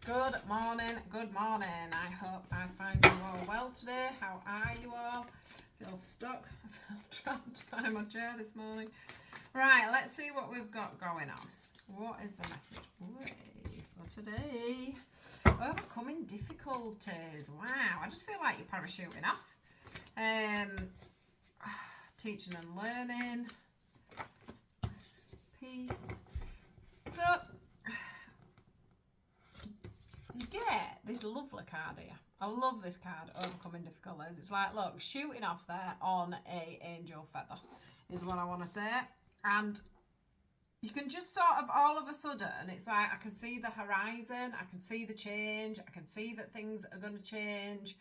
Good morning, good morning. I hope I find you all well today. How are you all? Feel stuck. I feel trapped to find my chair this morning. Right, let's see what we've got going on. What is the message for today? Overcoming difficulties. Wow, I just feel like you're parachuting off. Teaching and learning. Peace. So, you get this lovely card here. I love this card, Overcoming Difficulties. It's like, look, shooting off there on a angel feather is what I want to say. And you can just sort of all of a sudden, it's like I can see the horizon, I can see the change, I can see that things are going to change.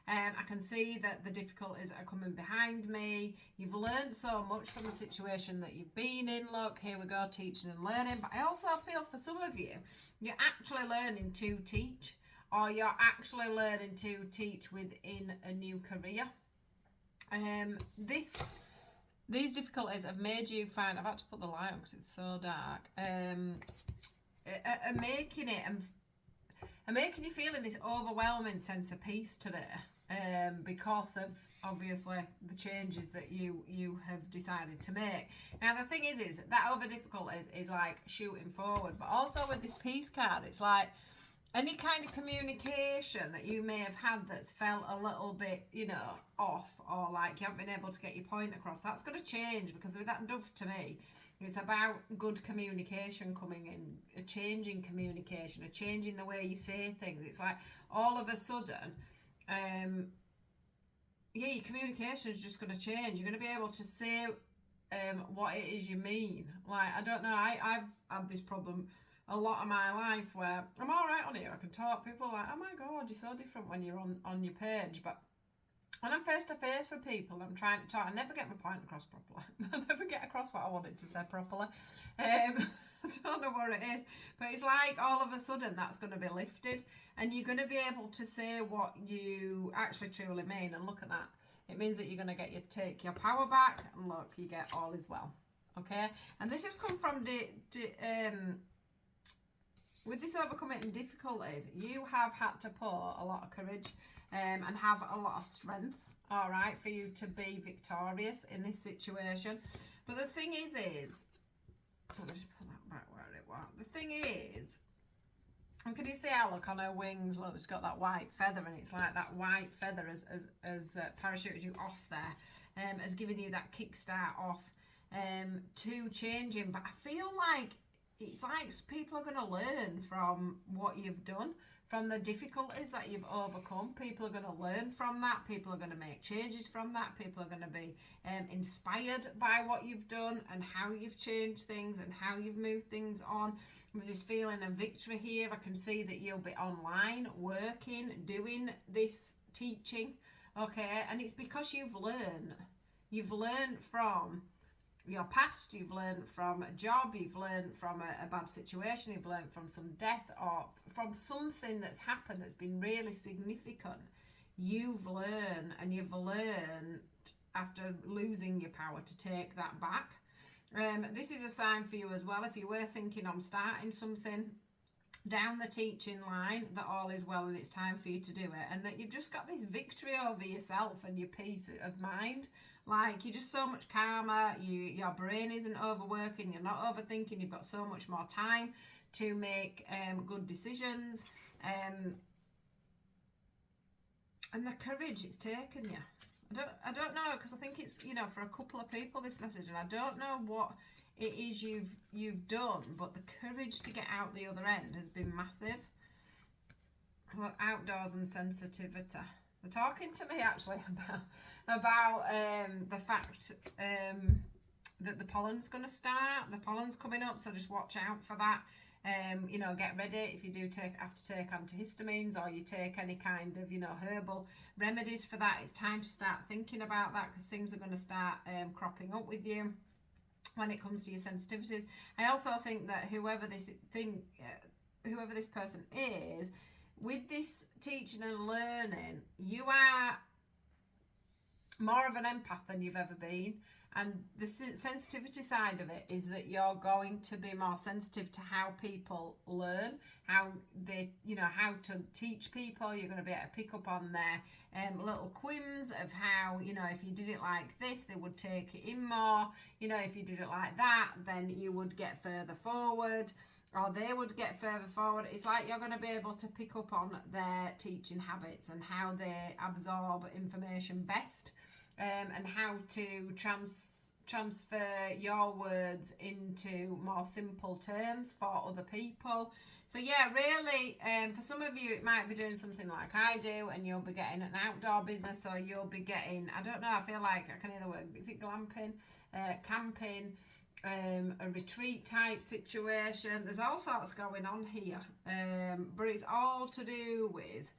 I can see that the difficulties are coming behind me. You've learned so much from the situation that you've been in. Look, here we go, teaching and learning. But I also feel for some of you, you're actually learning to teach, or you're actually learning to teach within a new career. These difficulties have made you find, I've had to put the light on because it's so dark, are making you feel in this overwhelming sense of peace today, because of obviously the changes that you have decided to make. Now the thing is that over difficulties is like shooting forward, but also with this peace card, it's like any kind of communication that you may have had that's felt a little bit, off, or like you haven't been able to get your point across, that's going to change, because with that dove to me, it's about good communication coming in, a change in communication, a change in the way you say things. It's like all of a sudden, your communication is just going to change. You're going to be able to say what it is you mean. Like, I don't know, I've had this problem a lot of my life where I'm all right on here, I can talk, people are like, oh my god, you're so different when you're on your page, but when I'm face to face with people, I'm trying to talk, I never get my point across properly. I never get across what I wanted to say properly. I don't know what it is, but it's like all of a sudden that's going to be lifted, and you're going to be able to say what you actually truly mean. And look at that, it means that you're going to take your power back, and look, you get all is well. Okay, and this has come from with this overcoming difficulties, you have had to put a lot of courage and have a lot of strength, all right, for you to be victorious in this situation. But the thing is, let me just put that back where it was. The thing is, and can you see how, look, on her wings, look, it's got that white feather, and it's like that white feather has parachuted you off there, has given you that kickstart off to changing. But I feel like it's like people are going to learn from what you've done, from the difficulties that you've overcome. People are going to learn from that. People are going to make changes from that. People are going to be inspired by what you've done and how you've changed things and how you've moved things on. There's this feeling of victory here. I can see that you'll be online, working, doing this teaching, okay? And it's because you've learned. You've learned from your past, you've learned from a job, you've learned from a bad situation, you've learned from some death, or from something that's happened that's been really significant. You've learned, and you've learned after losing your power to take that back. This is a sign for you as well, if you were thinking on starting something down the teaching line, that all is well and it's time for you to do it, and that you've just got this victory over yourself and your peace of mind. Like, you're just so much calmer, your brain isn't overworking, you're not overthinking, you've got so much more time to make good decisions, and the courage it's taken you. I don't know, because I think it's, for a couple of people, this message, and I don't know what it is you've done, but the courage to get out the other end has been massive. Look, outdoors and sensitivity. They're talking to me actually about the fact that the pollen's going to start. The pollen's coming up, so just watch out for that. Get ready if you do have to take antihistamines, or you take any kind of herbal remedies for that. It's time to start thinking about that, because things are going to start cropping up with you when it comes to your sensitivities. I also think that whoever this person is, with this teaching and learning, you are more of an empath than you've ever been. And the sensitivity side of it is that you're going to be more sensitive to how people learn, how they, how to teach people. You're going to be able to pick up on their little quims of how, if you did it like this, they would take it in more. If you did it like that, then you would get further forward, or they would get further forward. It's like you're going to be able to pick up on their teaching habits and how they absorb information best. And how to transfer your words into more simple terms for other people. So yeah, really, for some of you, it might be doing something like I do, and you'll be getting an outdoor business, or you'll be getting, I don't know, I feel like I can hear the word, is it glamping, camping, a retreat type situation. There's all sorts going on here, but it's all to do with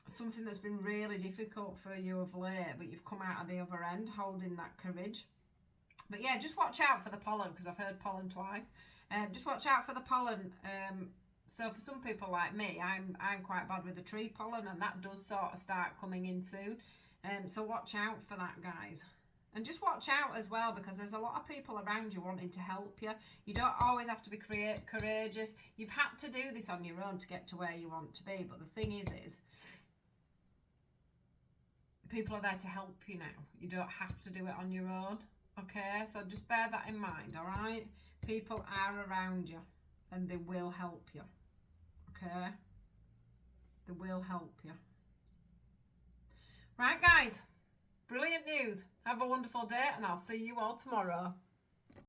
something that's been really difficult for you of late, but you've come out of the other end holding that courage. But yeah, just watch out for the pollen, because I've heard pollen twice. Just watch out for the pollen. So for some people like me, I'm quite bad with the tree pollen, and that does sort of start coming in soon. So watch out for that, guys. And just watch out as well, because there's a lot of people around you wanting to help you. You don't always have to be courageous. You've had to do this on your own to get to where you want to be. But the thing is people are there to help you now. You don't have to do it on your own, okay? So just bear that in mind, all right? People are around you, and they will help you, okay? They will help you. Right, guys, brilliant news. Have a wonderful day, and I'll see you all tomorrow.